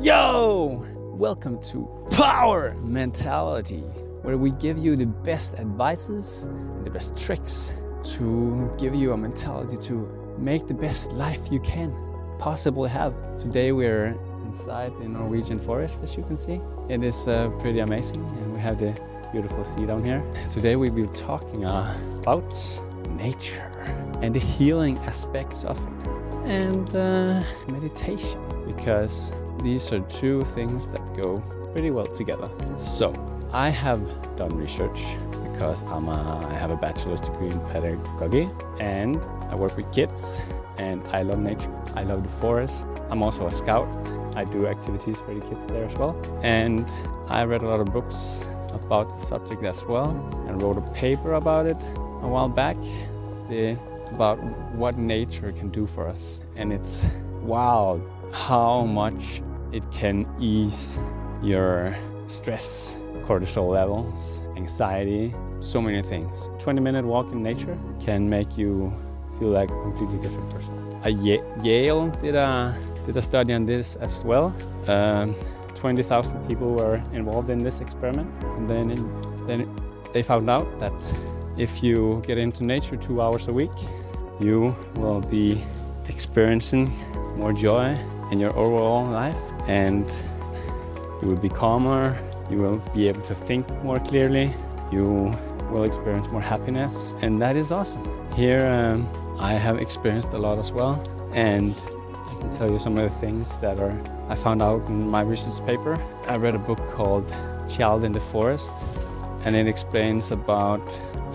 Yo! Welcome to Power Mentality, where we give you the best advices and the best tricks to give you a mentality to make the best life you can possibly have. Today we're inside the Norwegian forest, as you can see. It is pretty amazing, and we have the beautiful sea down here. Today we'll be talking about nature and the healing aspects of it, and meditation, because these are two things that go pretty well together. So I have done research because I have a bachelor's degree in Pedagogy, and I work with kids, and I love nature. I love the forest. I'm also a scout. I do activities for the kids there as well. And I read a lot of books about the subject as well, and wrote a paper about it a while back, about what nature can do for us. And it's wild how much it can ease your stress, cortisol levels, anxiety, so many things. 20-minute walk in nature can make you feel like a completely different person. Yale did a study on this as well. 20,000 people were involved in this experiment, and then they found out that if you get into nature 2 hours a week, you will be experiencing more joy in your overall life, and you will be calmer, you will be able to think more clearly, you will experience more happiness, and that is awesome. Here I have experienced a lot as well, and I can tell you some of the things that I found out in my research paper. I read a book called Child in the Forest, and it explains about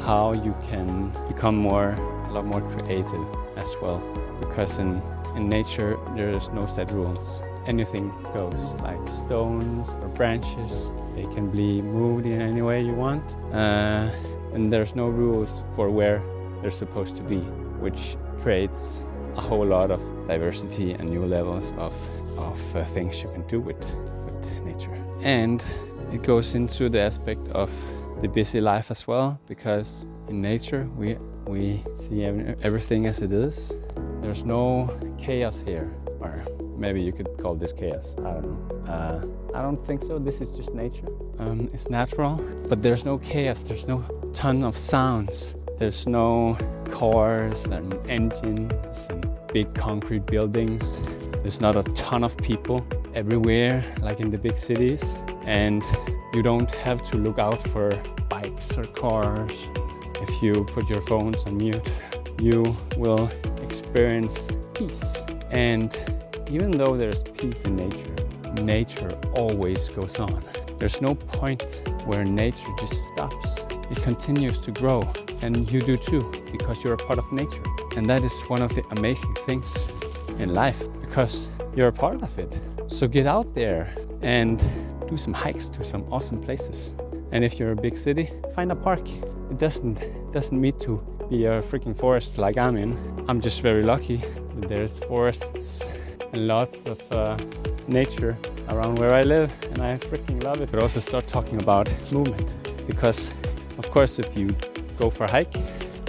how you can become a lot more creative as well, because in nature there's no set rules. Anything goes, like stones or branches. They can be moved in any way you want, and there's no rules for where they're supposed to be, which creates a whole lot of diversity and new levels of things you can do with nature. And it goes into the aspect of the busy life as well, because in nature we see everything as it is. There's no chaos here, or maybe you could call this chaos, I don't know. I don't think so. This is just nature. It's natural, but there's no chaos. There's no ton of sounds. There's no cars and engines and big concrete buildings. There's not a ton of people everywhere like in the big cities, and you don't have to look out for bikes or cars. If you put your phones on mute, you will experience peace. And even though there's peace in nature always goes on. There's no point where nature just stops. It continues to grow, and you do too, because you're a part of nature. And that is one of the amazing things in life, because you're a part of it. So get out there and do some hikes to some awesome places. And if you're a big city, find a park. It doesn't need to be a freaking forest like I'm in. I'm just very lucky that there's forests and lots of nature around where I live, and I freaking love it. But also start talking about movement, because of course if you go for a hike,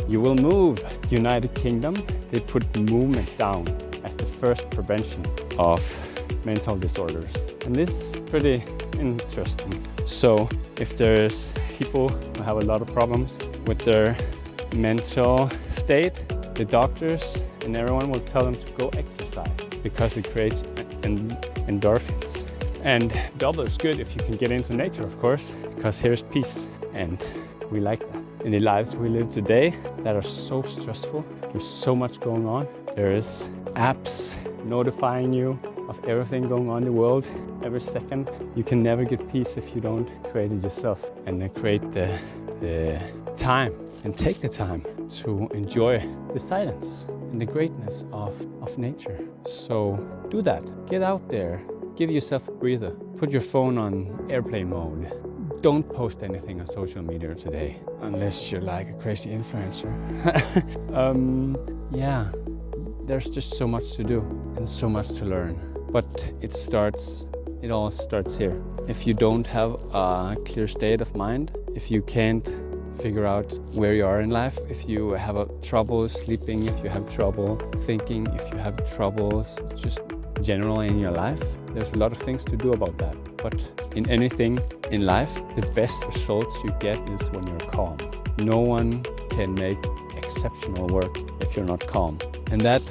you will move. United Kingdom, they put movement down as the first prevention of mental disorders. And this is pretty interesting. So if there's people who have a lot of problems with their mental state, the doctors and everyone will tell them to go exercise, because it creates endorphins. And double is good if you can get into nature, of course, because here's peace, and we like that. In the lives we live today that are so stressful, there's so much going on. There's apps notifying you of everything going on in the world every second. You can never get peace if you don't create it yourself, and then create the time and take the time to enjoy the silence and the greatness of nature. So do that. Get out there. Give yourself a breather. Put your phone on airplane mode. Don't post anything on social media today, unless you're like a crazy influencer. Yeah, there's just so much to do and so much to learn. But it all starts here. If you don't have a clear state of mind, if you can't figure out where you are in life, if you have trouble sleeping, if you have trouble thinking, if you have troubles just generally in your life, There's a lot of things to do about that. But in anything in life, the best results you get is when you're calm. No one can make exceptional work if you're not calm. And that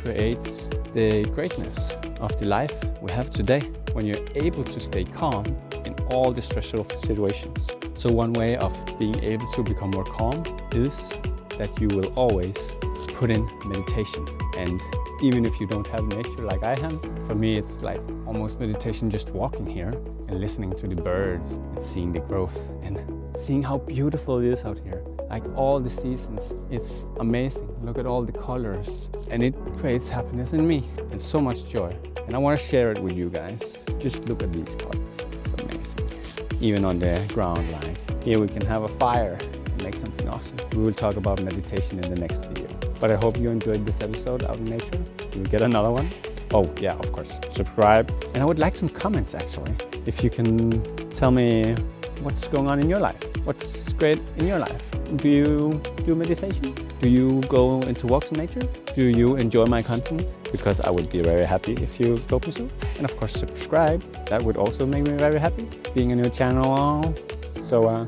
creates the greatness of the life we have today, when you're able to stay calm in all the stressful situations. So one way of being able to become more calm is that you will always put in meditation. And even if you don't have nature like I have, for me it's like almost meditation, just walking here and listening to the birds and seeing the growth and seeing how beautiful it is out here. Like all the seasons, it's amazing. Look at all the colors, and it creates happiness in me and so much joy. And I want to share it with you guys. Just look at these colors, it's amazing. Even on the ground, like here we can have a fire and make something awesome. We will talk about meditation in the next video. But I hope you enjoyed this episode out in nature. You'll get another one. Oh yeah, of course, subscribe. And I would like some comments actually. If you can tell me what's going on in your life. What's great in your life? Do you do meditation? Do you go into walks in nature? Do you enjoy my content? Because I would be very happy if you go pursue. And of course, subscribe. That would also make me very happy, being a new channel. So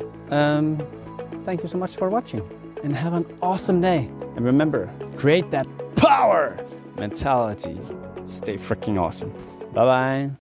thank you so much for watching and have an awesome day. And remember, create that power mentality. Stay freaking awesome. Bye-bye.